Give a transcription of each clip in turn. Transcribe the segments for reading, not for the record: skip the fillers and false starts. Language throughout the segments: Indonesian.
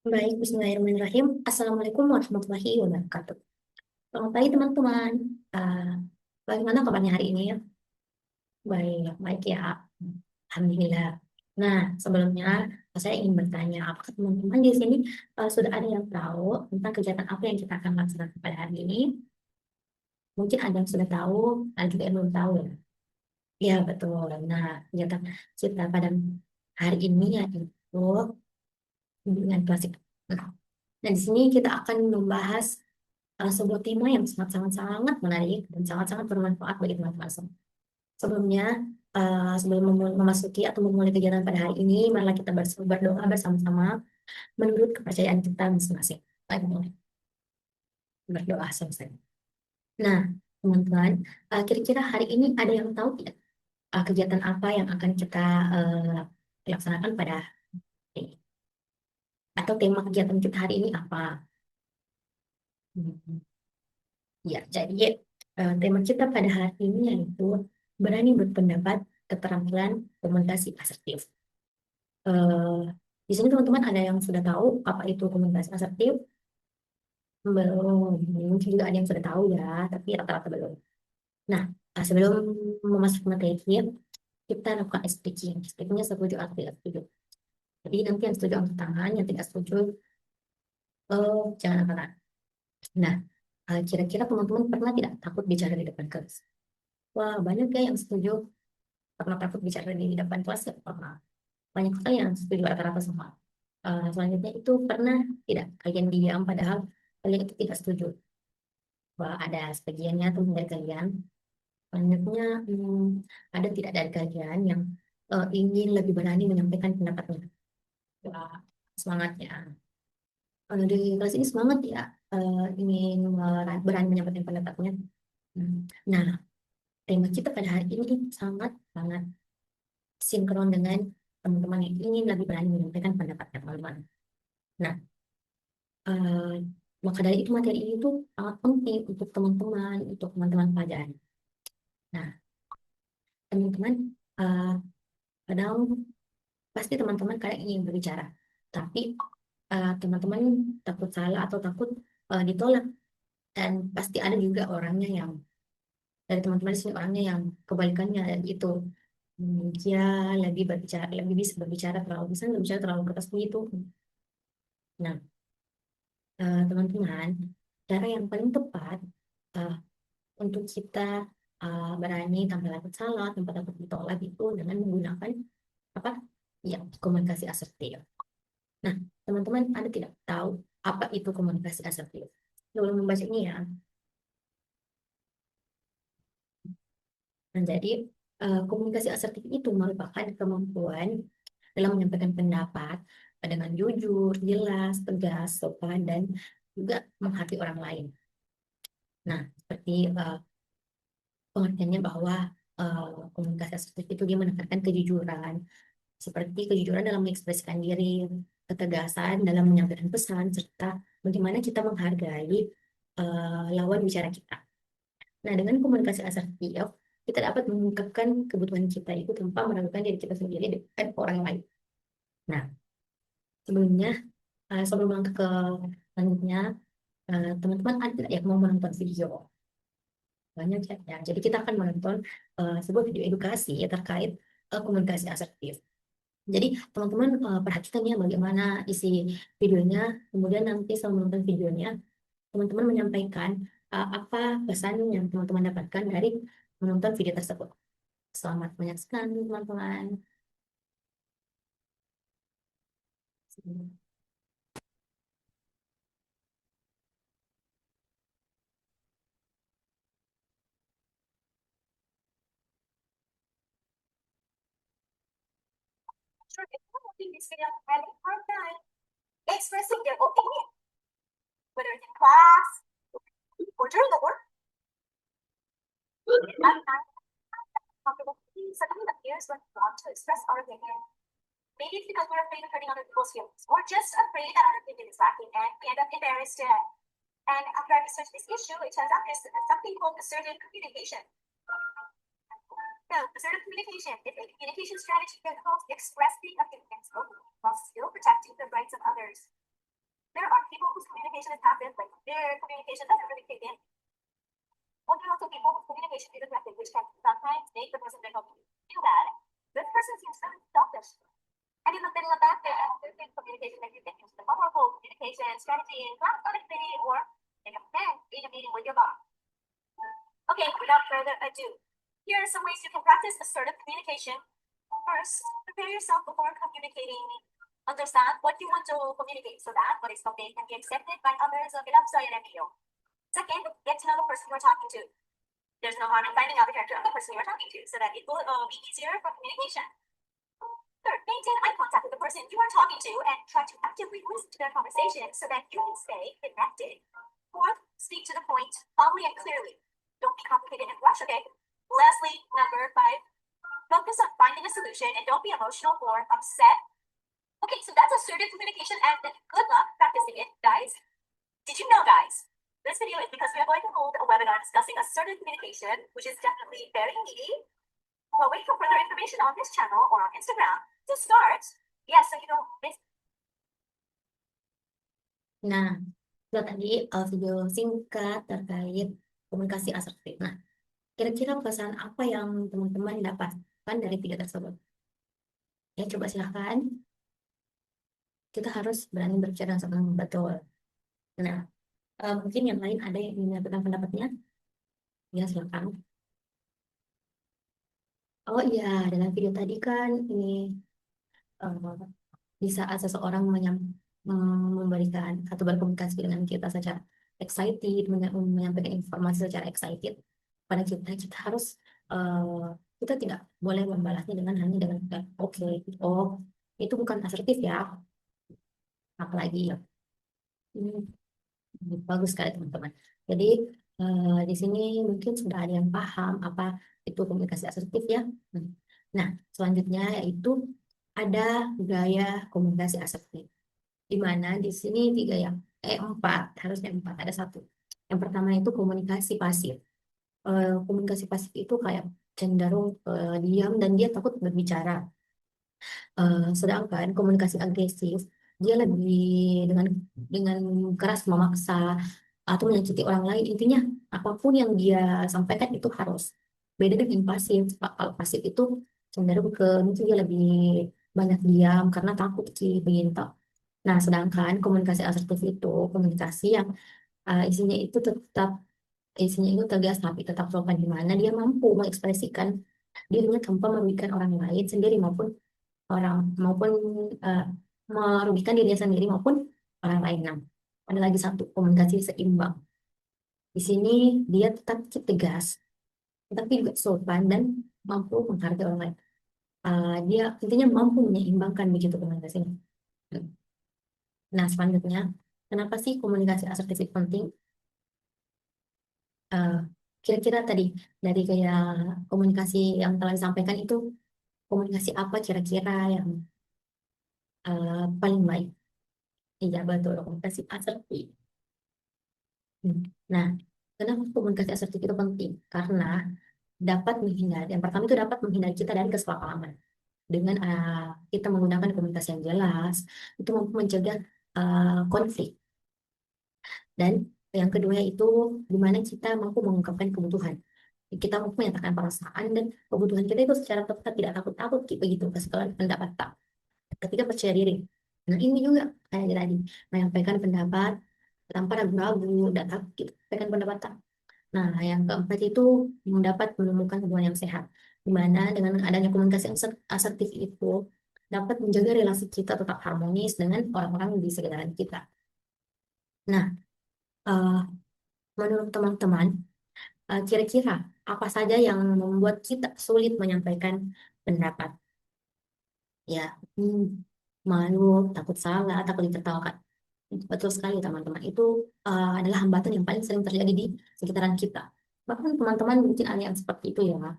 Baik, Bismillahirrahmanirrahim. Assalamualaikum warahmatullahi wabarakatuh. Selamat pagi teman-teman. Ah, Bagaimana kabarnya hari ini ya? Baik, baik ya. Alhamdulillah. Nah, sebelumnya saya ingin bertanya, apakah teman-teman di sini sudah ada yang tahu tentang kegiatan apa yang kita akan laksanakan pada hari ini? Mungkin ada yang sudah tahu, ada juga yang belum tahu ya. Ya, betul. Nah, kegiatan kita pada hari ini yaitu bimbingan klasik. Nah, di sini kita akan membahas sebuah tema yang sangat-sangat menarik dan sangat-sangat bermanfaat bagi teman-teman semua. Sebelumnya, sebelum memasuki atau memulai kegiatan pada hari ini, marilah kita berdoa bersama-sama menurut kepercayaan kita masing-masing. Baik, mulai berdoa selesai. Nah, teman-teman, kira-kira hari ini ada yang tahu tidak kegiatan apa yang akan kita uh, laksanakan pada hari ini? Atau tema kegiatan kita hari ini apa? Hmm. Ya, jadi tema kita pada hari ini yaitu berani berpendapat, keterampilan, komunikasi asertif. Eh, di sini teman-teman ada yang sudah tahu apa itu komunikasi asertif? Belum, mungkin juga ada yang sudah tahu ya, tapi rata-rata belum. Nah, sebelum memasuki materi, kita lakukan speaking. Speakingnya setuju atau tidak setuju. Jadi nanti yang setuju angkat tangan, yang tidak setuju, jangan angkat tangan. Nah, kira-kira teman-teman pernah tidak takut bicara di depan kelas? Wah, banyak ya yang setuju. Pernah takut bicara di depan kelas ya? Pernah. Banyak sekali yang setuju rata-rata semua. Selanjutnya itu pernah tidak kalian diam padahal kalian itu tidak setuju. Wah, ada sebagiannya tuh dari kalian. Selanjutnya ada tidak dari kalian yang ingin lebih berani menyampaikan pendapatnya. Wah, semangatnya. Di kelas ini semangat ya, ingin berani menyampaikan pendapatnya. Nah, tema kita pada hari ini sangat sangat sinkron dengan teman-teman yang ingin lebih berani menyampaikan pendapatnya, teman-teman. Nah, eh, maka dari itu materi ini tuh sangat penting untuk teman-teman pelajaran. Nah, teman-teman, eh, kadang pasti teman-teman kalian ingin berbicara, tapi teman-teman takut salah atau takut ditolak. Dan pasti ada juga orangnya yang dari teman-teman di sini orangnya yang kebalikannya itu. Dia lebih berbicara, lebih bisa berbicara terlalu bisa berbicara terlalu keras begitu. Nah, teman-teman, cara yang paling tepat eh, untuk kita berani tanpa takut salah, tanpa takut ditolak itu dengan menggunakan apa? Ya, komunikasi asertif. Nah, teman-teman ada tidak tahu apa itu komunikasi asertif? Sebelum membaca ini ya. Nah, jadi komunikasi asertif itu merupakan kemampuan dalam menyampaikan pendapat dengan jujur, jelas, tegas, sopan, dan juga menghargai orang lain. Nah, seperti pengertiannya bahwa komunikasi asertif itu dia menekankan kejujuran, seperti kejujuran dalam mengekspresikan diri, ketegasan dalam menyampaikan pesan, serta bagaimana kita menghargai lawan bicara kita. Nah, dengan komunikasi asertif, kita dapat mengungkapkan kebutuhan kita itu tanpa meragukan diri kita sendiri dan orang lain. Nah, sebelumnya, sebelum langkah ke selanjutnya, teman-teman ada tidak yang mau menonton video? Banyak ya. Ya. Jadi kita akan menonton sebuah video edukasi ya, terkait komunikasi asertif. Jadi teman-teman perhatikan ya bagaimana isi videonya, kemudian nanti setelah menonton videonya, teman-teman menyampaikan apa pesan yang teman-teman dapatkan dari menonton video tersebut. Selamat menyaksikan teman-teman. Sure, if someone is having a hard time expressing their opinion, whether it's in class or during the work, I'm not comfortable. Suddenly appears when we want to express our opinion. Maybe it's because we're afraid of hurting other people's feelings, or just afraid that our opinion is lacking and we end up embarrassed. And after I researched this issue, it turns out there's something called assertive communication. So, assertive communication is a communication strategy that helps express the opinions openly while still protecting the rights of others. there are people whose communication is passive, like their communication doesn't really kick in. Well, there are also people whose communication is aggressive, which can sometimes make the person they're talking to feel bad. This person seems really selfish. And in the middle of that, there's communication that you can use the powerful communication strategy in class activity or in a meeting with your boss. Okay, without further ado, here are some ways you can practice assertive communication. First, prepare yourself before communicating. Understand what you want to communicate so that what is conveyed can be accepted by others without sorry and feel. Second, get to know the person you're talking to. There's no harm in finding out the character of the person you're talking to so that it will be easier for communication. Third, maintain eye contact with the person you are talking to and try to actively listen to their conversation so that you can stay connected. Fourth, speak to the point calmly and clearly. Don't be complicated and rush, okay? Lastly, number 5, focus on finding a solution and don't be emotional or upset. Okay, so that's assertive communication and good luck practicing it, guys. Did you know, guys? This video is because we are going to hold a webinar discussing assertive communication, which is definitely very needy. Well, wait for further information on this channel or on Instagram. To start, yes, so you know, Nah, itu tadi video singkat terkait komunikasi asertif. Nah, kira-kira pesan apa yang teman-teman dapatkan dari video tersebut? Ya, coba silahkan. Kita harus berani berbicara dengan betul. Nah, mungkin yang lain ada yang ingin menyatakan pendapatnya? Ya, silakan. Oh iya, dalam video tadi kan ini di saat seseorang memberikan atau berkomunikasi dengan kita secara excited, menyampaikan informasi secara excited pada kita, kita harus kita tidak boleh membalasnya hanya dengan oke, oh itu bukan asertif ya, apalagi ya. Bagus sekali teman-teman. Jadi di sini mungkin sudah ada yang paham apa itu komunikasi asertif ya. Nah, selanjutnya yaitu ada gaya komunikasi asertif. Di mana di sini 3 ya, 4, harusnya 4, ada 1. Yang pertama itu komunikasi pasif. Komunikasi pasif itu kayak cenderung diam dan dia takut berbicara. Sedangkan komunikasi agresif dia lebih dengan keras memaksa atau menyakiti orang lain. Intinya apapun yang dia sampaikan itu harus. Beda dengan pasif. Kalau pasif itu cenderung mungkin dia lebih banyak diam karena takut sih begitu. Nah, sedangkan komunikasi asertif itu komunikasi yang isinya itu tegas tapi tetap sopan, di mana dia mampu mengekspresikan dirinya tanpa merugikan orang lain sendiri maupun merugikan dirinya sendiri maupun orang lain. Nah, ada lagi satu, komunikasi seimbang. Di sini dia tetap tegas, tetapi juga sopan dan mampu menghargai orang lain. Dia intinya mampu menyeimbangkan begitu komunikasinya. Nah, selanjutnya, kenapa sih komunikasi asertif itu penting? Kira-kira tadi dari kayak komunikasi yang telah disampaikan itu, komunikasi apa kira-kira yang paling baik? Iya, betul, komunikasi asertif. Nah, kenapa komunikasi asertif itu penting? Karena dapat menghindari, yang pertama itu dapat menghindari kita dari kesalahpahaman. Dengan kita menggunakan komunikasi yang jelas, itu mampu mencegah konflik. Dan yang kedua itu gimana kita mampu mengungkapkan kebutuhan. Kita mampu menyatakan perasaan dan kebutuhan kita itu secara terbuka, tidak takut-takut begitu keseluruhan pendapat tak. Ketika percaya diri. Nah, ini juga kayak tadi menyampaikan pendapat tanpa ragu-ragu dan takut kita sampaikan pendapat tak. Nah, yang keempat itu dapat menemukan hubungan yang sehat, di mana dengan adanya komunikasi yang asertif itu dapat menjaga relasi kita tetap harmonis dengan orang-orang di sekitaran kita. Nah, menurut teman-teman, kira-kira apa saja yang membuat kita sulit menyampaikan pendapat? Ya, malu, takut salah, takut ditertawakan. Betul sekali teman-teman, itu adalah hambatan yang paling sering terjadi di sekitaran kita. Bahkan teman-teman mungkin ada yang seperti itu ya.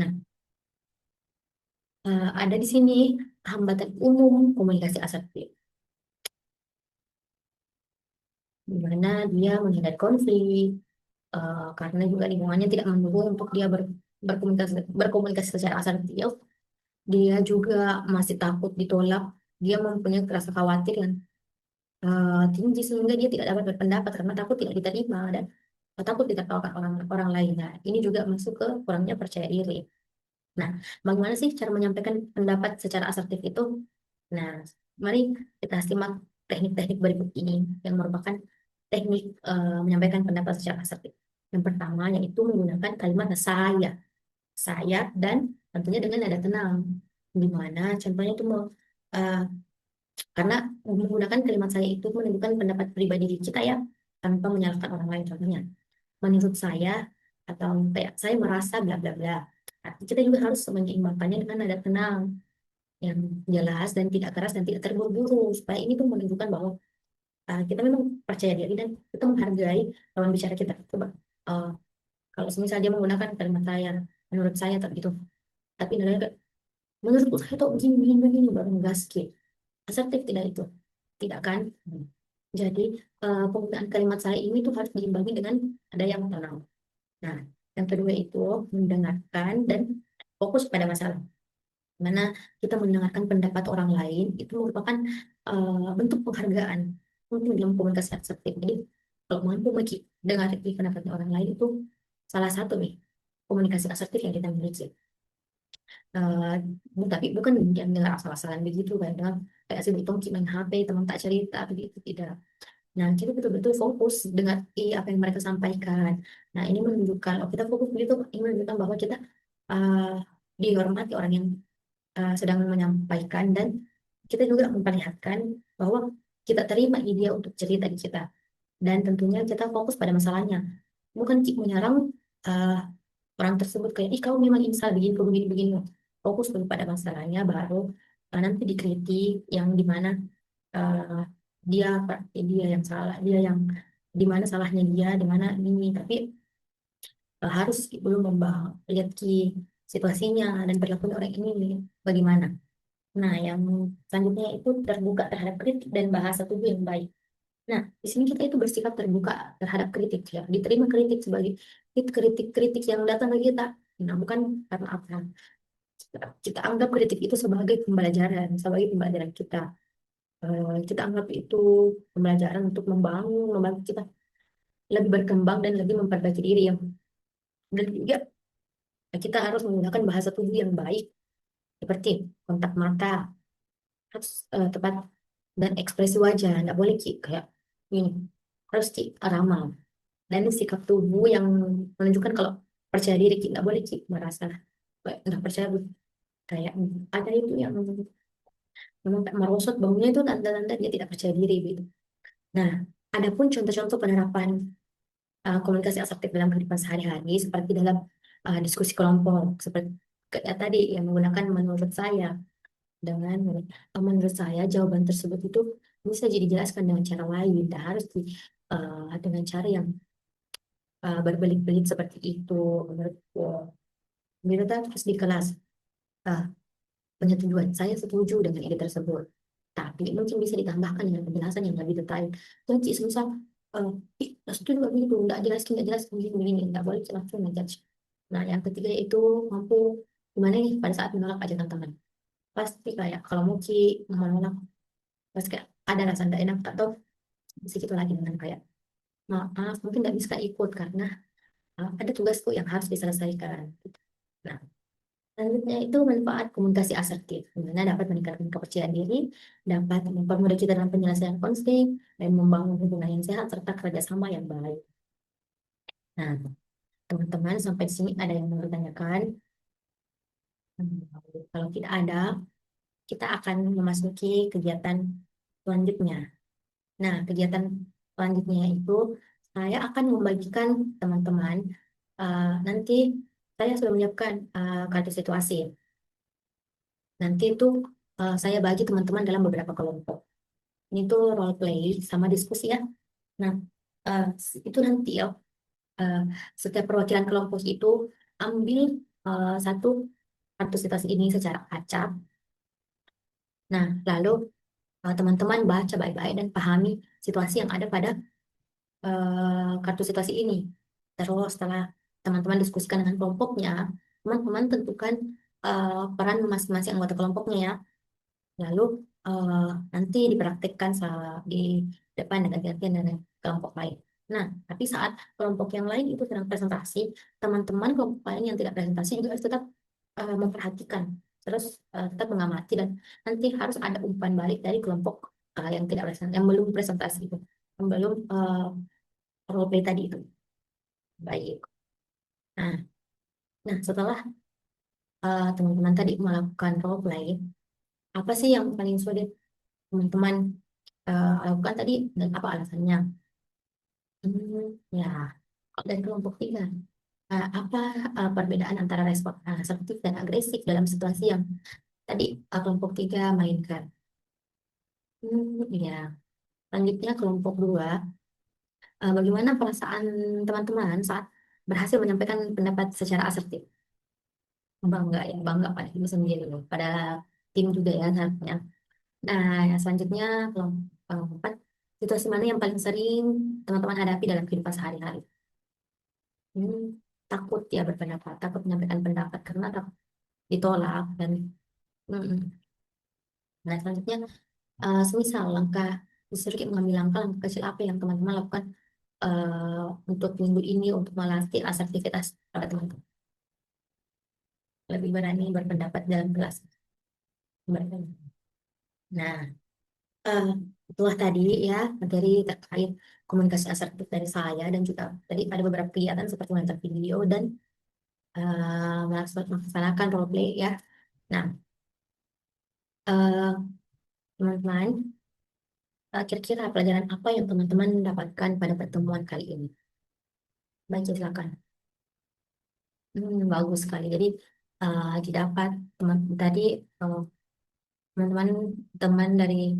Nah, ada di sini hambatan umum komunikasi asertif, di mana dia menghindari konflik, karena juga lingkungannya tidak mendukung untuk dia berkomunikasi secara asertif. Dia juga masih takut ditolak, dia mempunyai rasa khawatir yang tinggi sehingga dia tidak dapat berpendapat karena takut tidak diterima dan takut ditertawakan orang orang lain. Nah, ini juga masuk ke kurangnya percaya diri. Nah, bagaimana sih cara menyampaikan pendapat secara asertif itu? Nah, mari kita simak teknik-teknik berikut ini yang merupakan teknik menyampaikan pendapat secara asertif. Yang pertama yaitu menggunakan kalimat saya dan tentunya dengan nada tenang. Di mana contohnya itu eh, karena menggunakan kalimat saya itu menunjukkan pendapat pribadi diri kita ya, tanpa menyalahkan orang lain. Contohnya, menurut saya atau kayak saya merasa bla bla bla. Arti kita juga harus menyeimbangkannya dengan nada tenang yang jelas dan tidak keras dan tidak terburu-buru supaya ini tuh menunjukkan bahwa kita memang percaya diri dan kita menghargai lawan bicara kita. Coba kalau misalnya dia menggunakan kalimat saya, menurut saya tak gitu, tapi nadanya kayak, menurutku saya tuh begini begini begini baru ngegas gitu. Asertif tidak itu? Tidak kan? Jadi penggunaan kalimat saya ini tuh harus diimbangi dengan ada yang tenang. Nah, yang kedua itu mendengarkan dan fokus pada masalah. Mana kita mendengarkan pendapat orang lain itu merupakan bentuk penghargaan untuk dalam komunikasi asertif. Jadi kalau mampu dengar pendapat orang lain itu salah satu nih komunikasi asertif yang kita miliki. Eh, tapi bukan yang dengar asal-asalan begitu kan, dengan kayak si tongki main HP, teman tak cerita begitu tidak. Nah, kita betul-betul fokus dengan apa yang mereka sampaikan. Nah, ini menunjukkan, oh kita fokus begitu, ini menunjukkan bahwa kita uh, dihormati orang yang sedang menyampaikan dan kita juga memperlihatkan bahwa kita terima dia untuk cerita di kita. Dan tentunya kita fokus pada masalahnya. Bukan menyerang uh, orang tersebut kayak, ih kamu memang insal begini, begini, begini. Fokus dulu pada masalahnya, baru nanti dikritik yang dimana uh, dia yang salah, dia yang dimana salahnya dia, dimana ini. Tapi harus belum lihat situasinya dan perilaku orang ini bagaimana. Nah, yang selanjutnya itu terbuka terhadap kritik dan bahasa tubuh yang baik. Nah, di sini kita itu bersikap terbuka terhadap kritik ya, diterima kritik sebagai kritik-kritik yang datang ke kita. Nah, bukan karena apa. Kita anggap kritik itu sebagai pembelajaran kita. Kita anggap itu pembelajaran untuk membantu kita lebih berkembang dan lebih memperbaiki diri yang dan juga kita harus menggunakan bahasa tubuh yang baik seperti kontak mata harus tepat dan ekspresi wajah nggak boleh kayak ini harus ramah dan sikap tubuh yang menunjukkan kalau percaya diri nggak boleh merasa kayak nggak percaya kayak ada itu yang memang tak merosot bangunnya itu tanda-tanda dia tidak percaya diri gitu. Nah, adapun contoh-contoh penerapan komunikasi asertif dalam kehidupan sehari-hari seperti dalam diskusi kelompok seperti kayak tadi yang menggunakan menurut saya dengan menurut saya jawaban tersebut itu bisa jadi dijelaskan dengan cara lain tidak harus dengan cara yang berbelit-belit seperti itu menurutku. Kita terus di kelas uh, penyetujuan saya setuju dengan ide tersebut tapi mungkin bisa ditambahkan dengan penjelasan yang lebih detail. Jadi semisal ih nggak setuju nggak begitu nggak jelas begini begini nggak boleh langsung ngejudge. Nah yang ketiga itu mampu gimana nih pada saat menolak ajakan teman pasti kayak kalau mau menolak pasti kayak ada rasa tidak enak atau sedikit lagi dengan kayak maaf mungkin nggak bisa ikut karena ada tugasku yang harus diselesaikan. Nah, selanjutnya itu manfaat komunikasi asertif, di mana dapat meningkatkan kepercayaan diri, dapat mempermudah kita dalam penyelesaian konflik, dan membangun hubungan yang sehat serta kerjasama yang baik. Nah, teman-teman sampai di sini ada yang mau ditanyakan? Hmm, Kalau tidak ada, kita akan memasuki kegiatan selanjutnya. Nah, kegiatan selanjutnya itu saya akan membagikan teman-teman nanti saya sudah menyiapkan kartu situasi. Nanti itu saya bagi teman-teman dalam beberapa kelompok. Ini tuh role play sama diskusi ya. Nah, eh, itu nanti ya eh, setiap perwakilan kelompok itu ambil satu kartu situasi ini secara acak. Nah, lalu teman-teman baca baik-baik dan pahami situasi yang ada pada kartu situasi ini. Terus setelah teman-teman diskusikan dengan kelompoknya, teman-teman tentukan peran masing-masing anggota kelompoknya ya. Lalu nanti dipraktikkan di depan dengan gantian dengan kelompok lain. Nah, tapi saat kelompok yang lain itu sedang presentasi, teman-teman kelompok lain yang tidak presentasi juga harus tetap memperhatikan, terus tetap mengamati dan nanti harus ada umpan balik dari kelompok yang tidak presentasi, yang belum presentasi itu, yang belum role play tadi itu. Baik. Nah, nah setelah teman-teman tadi melakukan role play, apa sih yang paling sulit teman-teman lakukan tadi dan apa alasannya? Ya, kalau dari kelompok tiga, apa perbedaan antara respon asertif dan agresif dalam situasi yang tadi kelompok tiga mainkan? Ya, selanjutnya kelompok dua, bagaimana perasaan teman-teman saat berhasil menyampaikan pendapat secara asertif? Bangga ya, bangga pada diri sendiri loh, pada tim juga ya harusnya. Nah, yang selanjutnya kelompok empat, situasi mana yang paling sering teman-teman hadapi dalam kehidupan sehari-hari? Hmm, takut ya berpendapat, takut menyampaikan pendapat karena takut ditolak dan mm-mm. Nah, selanjutnya semisal langkah disuruh mengambil langkah kecil apa yang teman-teman lakukan untuk minggu ini untuk melatih asertivitas pada teman-teman lebih berani berpendapat dalam kelas. Nah, eh, itulah tadi ya materi terkait komunikasi asertif dari saya dan juga tadi ada beberapa kegiatan seperti menonton video dan melaksanakan role play ya. Nah, eh, teman-teman, kira-kira pelajaran apa yang teman-teman dapatkan pada pertemuan kali ini? Baik, silakan. Bagus sekali. Jadi didapat teman tadi eh, teman-teman teman dari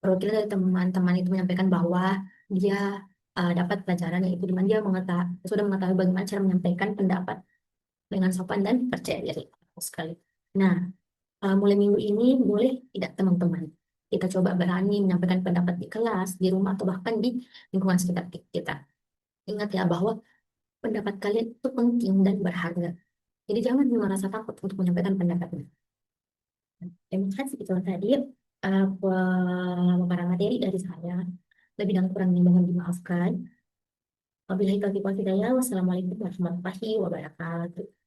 perwakilan dari teman-teman itu menyampaikan bahwa dia dapat pelajaran yaitu di mana dia sudah mengetahui bagaimana cara menyampaikan pendapat dengan sopan dan percaya diri. Bagus sekali. Nah, mulai minggu ini boleh tidak teman-teman kita coba berani menyampaikan pendapat di kelas, di rumah atau bahkan di lingkungan sekitar kita. Ingat ya bahwa pendapat kalian itu penting dan berharga. Jadi jangan merasa takut untuk menyampaikan pendapatnya. Terima kasih itu tadi pemaparan materi dari saya. Lebih dan kurangnya mohon dimaafkan. Wabillahi taufiq wal hidayah. Wassalamualaikum warahmatullahi wabarakatuh.